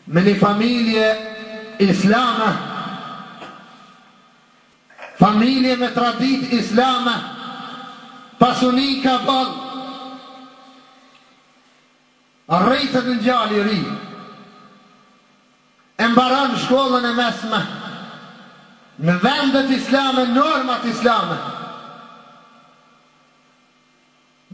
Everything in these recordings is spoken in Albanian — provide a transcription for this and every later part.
me një familje islame, familje me tradit islame, pasuni ka bal, rritët në gjallë i ri, e mbaron shkollën e mesme, në vendet islame, normat islame,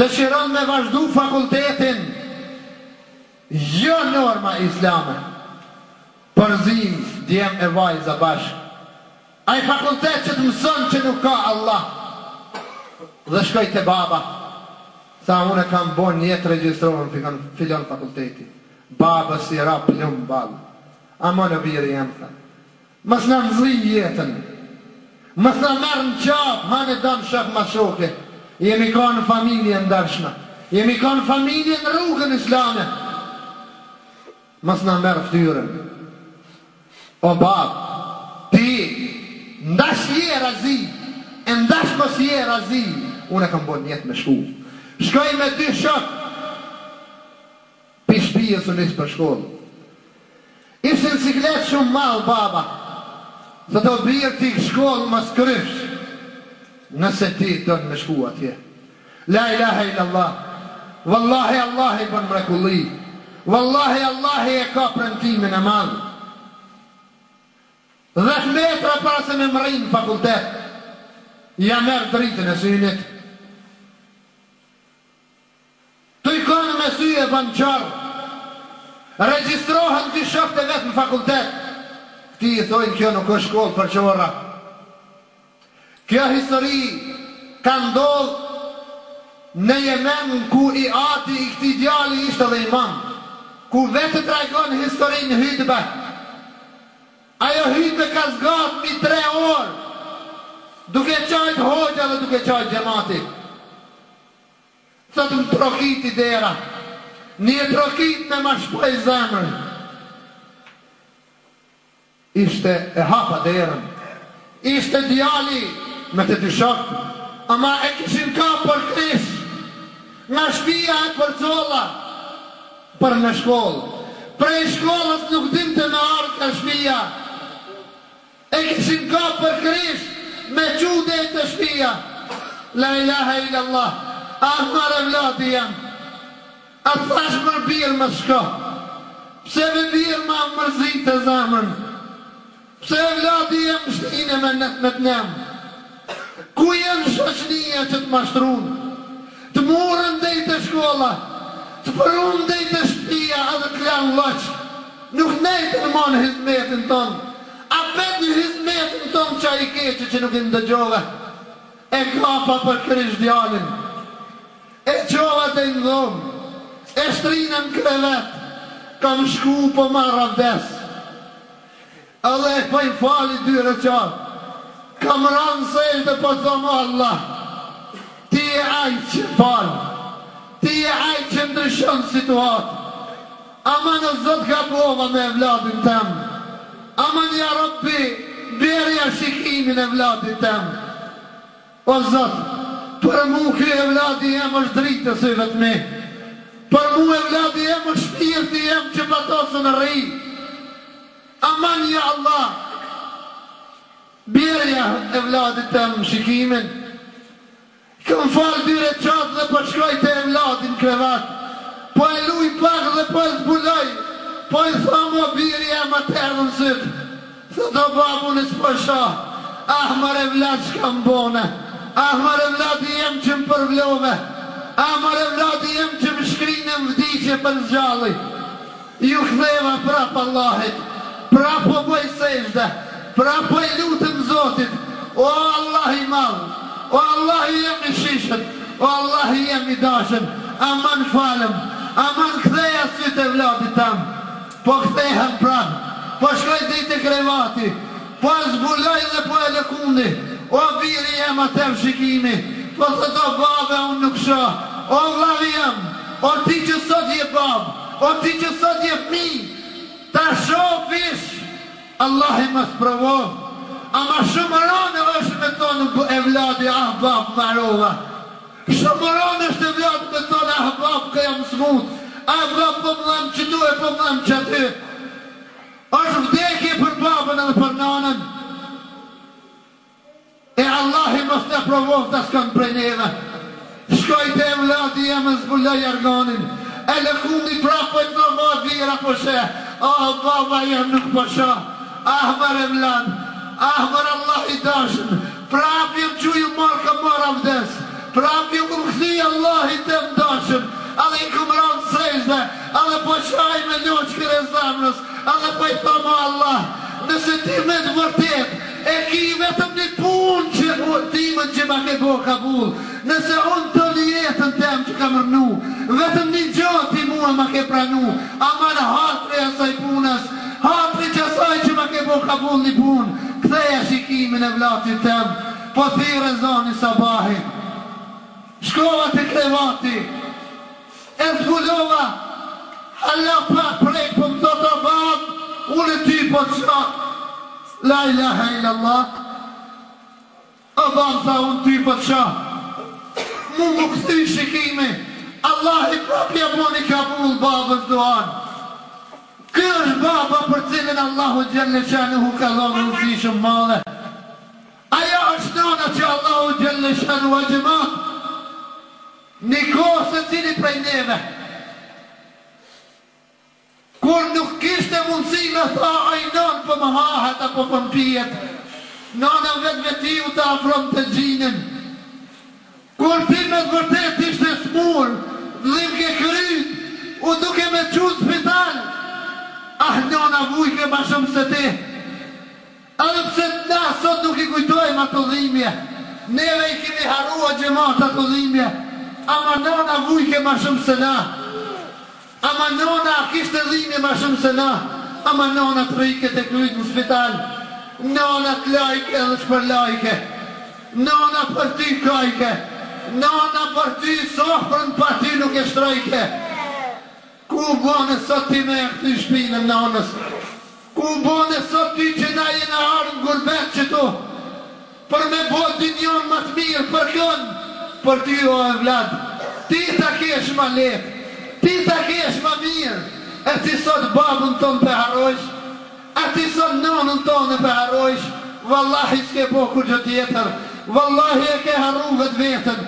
dëshiron me vazhdu fakultetin, jo norma islame, përzim, djem e vajza bashkë. Ai fakultet që të mëson që nuk ka Allah. Dhe shkoj të baba, sa unë kam bon jetë regjistrohen filion fakulteti. Baba si rap lëmë balë. Amo në birë jemë, tha. Mas në nëzri jetën. Mas në mërë në qabë, ma në danë shëfë ma shoke. Jemi ka në familje ndërshme. Jemi ka në familje në rrugën islame. Mas në mërë ftyrën. O babë, ti, ndash je razi, e ndash mos je razi, unë e kam bon jetë me shku. Shkoj me 2 shok, pi shpijës unë isë për shkollë. Ishtë në cikletë shumë malë, baba, se do birë ti shkollë mos krysh, nëse ti të në me shku atje. La ilaha illallah, wallahi Allah i bën mrekulli, wallahi Allah i e ka premtimin e malë. 10 metra para se me mërinë fakultet, ja merë dritën e synit. Të i konë me sy e banqarë, regjistrohen të shokët e vetë në fakultet. Këti i thojnë kjo nuk është shkollë për qora. Kjo histori ka ndodhë në Jemen, ku i ati i këti djali ishte dhe imam, ku vetë trajgon historinë hydbe. Ajo hydbe ka zgatë mi 3 orë, duke qajtë hoxha dhe duke qajtë gjemati. Thëtë më trokit i dera, një trokit me ma shpoj zemrën. Ishte e hapa derën, ishte djali me të 2 shokë, ama e kishin ka për krish, nga shpia e për colla, për në shkollë. Prej shkollës nuk dim të me ardhë ka shpia, e kishin ka për krish, me qude e të shpia. La ilaha illallah, ahmar e vladi jam, a thash mër birë më shko, pse me birë ma mërzit të zamën, pse e vladi jam shtine me të nem, ku jenë shoqnia që të mashtruun, të murën dhe i të shkolla, të përun dhe i të shpia, a dhe të lanë loqë, nuk nejtë në monë hizmetin tonë, a bet një hizmetin tonë qa i keqë që nuk i ndëgjove, e kapa për krysh djalin, e qova të ndhomë, e shtrinë në krevet, kam shku po marra vdes, edhe e pojnë fali 2 rëqarë, kam ranë sejtë dhe po thomë Allah, ti e ajtë që falë, ti e ajtë që ndryshon situatë, ama në zotë ka bova me vladin temë, ama një Rabbi, bjerja shikimin e vladin temë. O zotë, për mu kjo e vladi jem është dritë të syve të me, për mu e vladi jem është shpirti jem që patosë në rri, ama një Allah, bjerja e vladin temë shikimin, këm falë 2 reqatë dhe për shkoj të e vladin krevat, po e luj pak dhe po e zbuloj, po e thamë o biri e më tërë në sytë, thë do babu në s'pësha, ahmar e vlad që kam bone, ahmar e vlad i jem që më përvlove, ahmar e vlad i jem që më shkrinë më vdicje për zgjalli, ju ktheva prap Allahit, prap o boj sejshde, prap o i lutëm Zotit, o Allah i malë, o Allah i jem i shishën, o Allah i jem i dashën, aman falem, aman ktheja sytë e vladit tamë, po kthehen pranë, po shkoj ditë e krevati, po e zbuloj dhe po e lëkundi, o biri jem atëm shikimi, po të do babe unë nuk shë, o vlavi jem, o ti që sot je babë, o ti që sot je fmi, ta shofish, Allah i më sprovoh, ama shumërane është me tonë e vladi ahbab marova, shumërane është e vladi me tonë ahbab ka jam smut, A po më dhem që tu e po më dhem që aty. është vdekje për babën edhe për nanën. E Allahi mos të provoft as kanë prej neve. Shkoj të e vladi e më zbuloj arganin. E lëkundi prapojt në ma vira po shë. Baba jem nuk po shë. Ahmer e vlad. Ahmer Allah i dashën. Prap jem që ju marë ka marë avdes. Prap jem më këthi Allah i të më dashën. Adhe i këmë ranë sejzde. Adhe po shaj me njoq kërë zamrës. Adhe po i thama Allah. Nëse ti me të vërtet e ki vetëm një pun që timën që ma ke bo kabul. Nëse unë të një jetën tem që kam rënu, vetëm një gjoti mua ma ke pranu. Ama në hatri asaj punës, hatri që asaj që ma ke bo kabul një pun. Ktheja shikimin e vlatit tem, po thire zoni sabahi. Shkova të krevati, e zbulova, Allah pak prejk po më të të babë, unë ty po të qa. La ilaha illallah. O babë tha unë ty po të qa. Mu më këthy shikimi. Allah i prapja boni kabul babës duan. Kë është baba për cilin Allahu Gjelle Shanuhu ka dhonë nësi shumë madhe. Aja është nana që Allahu Gjelle Shanuhu a gjëmat. Një kosë cili prej neve. Kur nuk kishte mundësi me tha aj non për më hahet apo për më pijet. Nana vetë vetiu të afron të gjinin. Kur ti me të vërtet ishte smur, dhim ke kryt, u duke me qut spital. Nana vujke ma shumë se ti. Edhe pse na sot nuk i kujtojmë ato dhimje. Neve i kemi harua gjemat ato dhimje. Ama nana vujke ma shumë se na. Ama nona kishte dhimje ma shumë se na. Ama nona të rike të kryt në spital. Nona të lajke edhe shpër lajke. Nona për ty kajke. Nona për ty sofrën për ty nuk e shtrojke. Ku bone sot ti me e këty shpinën nonës? Ku bone sot ty që na jena arën gurbet që tu? Për me bot dinjon më të mirë për kënë. Për ty o e vlad. Ti ta kesh ma letë. Ti ta kesh ma mirë, e ti sot babën tonë për harojsh, e ti sot nonën tonë për harojsh, vallahi s'ke po kur gjë tjetër, vallahi e ke harru vetë vetën,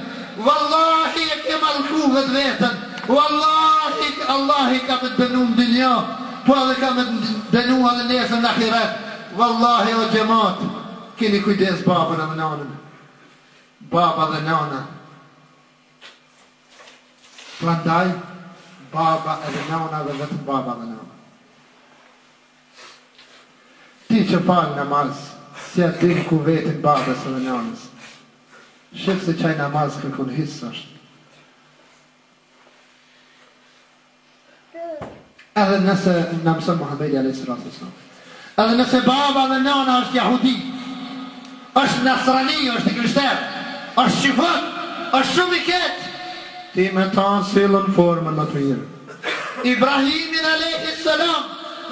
vallahi e ke malku vetë vetën, vallahi Allahi ka me të dënu në dynja, po edhe ka me të dënu edhe nesën në akiret, vallahi o gjemat, kini kujdes babën edhe nonën, baba dhe nona. Prandaj, baba edhe nona dhe vetëm baba dhe nona. Ti që falë namaz, si e din ku vetin babës edhe nonës. Shif se qaj namaz kërkun hisë është. Edhe nëse në mësën Muhammedi a.s. Edhe nëse baba dhe nona është jahudi, është nasrani, është krishter, është shifët, është shumë i ketë, ti me tanë silën formën në të mirë. Ibrahimin a.s.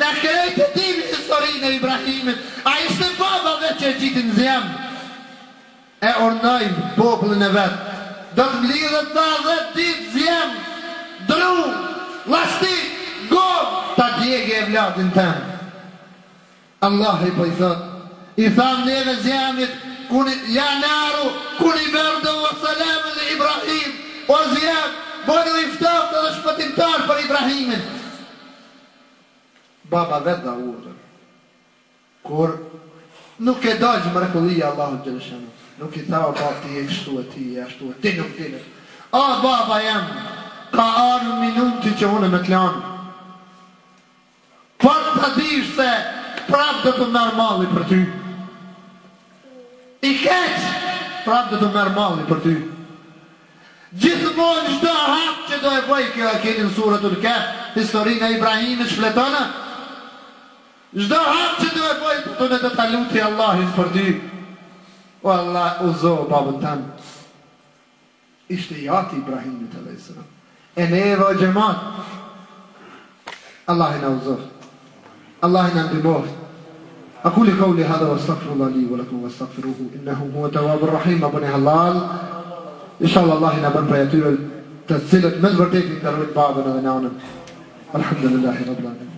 Në krejtë të tim historinë e Ibrahimit. A ishte baba vetë që e qitin zemë. E ornojnë poplën e vetë. Do të mlidhët ta 10 ditë zemë. Dru, lastik, gobë. Ta djegë e vladin temë. Allah i po i thotë. I thamë neve zemit. Ja naru, kuni berdo o salamën e Ibrahim. O zjem, bojnë u iftaftë dhe shpëtimtar për Ibrahimin. Baba vetë da urë. Kur nuk e dojgjë mrekullia Allahu Gjeleshanu. Nuk i tha o baba ti e kështu e ti e ashtu e ti nuk ti në. O baba jam, ka arë minuti që unë me t'lanë. Për të dish se prapë dhe të mërë malli për ty. I keqë, prapë dhe të mërë malli për ty. Gjithmonë çdo hap që do e bëj kjo e keni në suratul Kahf, historinë e Ibrahimit shfletona. Çdo hap që do e bëj të ne do ta luti Allahin për ty. O Allah, uzo babën tanë. Ishte jati Ibrahimit a.s. E neve o gjemat. Allahin a uzo. Allahin a ndimoft. أقول قولي هذا واستغفر الله لي ولكم واستغفروه إنه هو التواب الرحيم. أبني halal. Inshallah Allah na bën për atyre të cilët me të vërtetë i ndërrojnë babën edhe nanën. Alhamdulillahi rabbil alamin.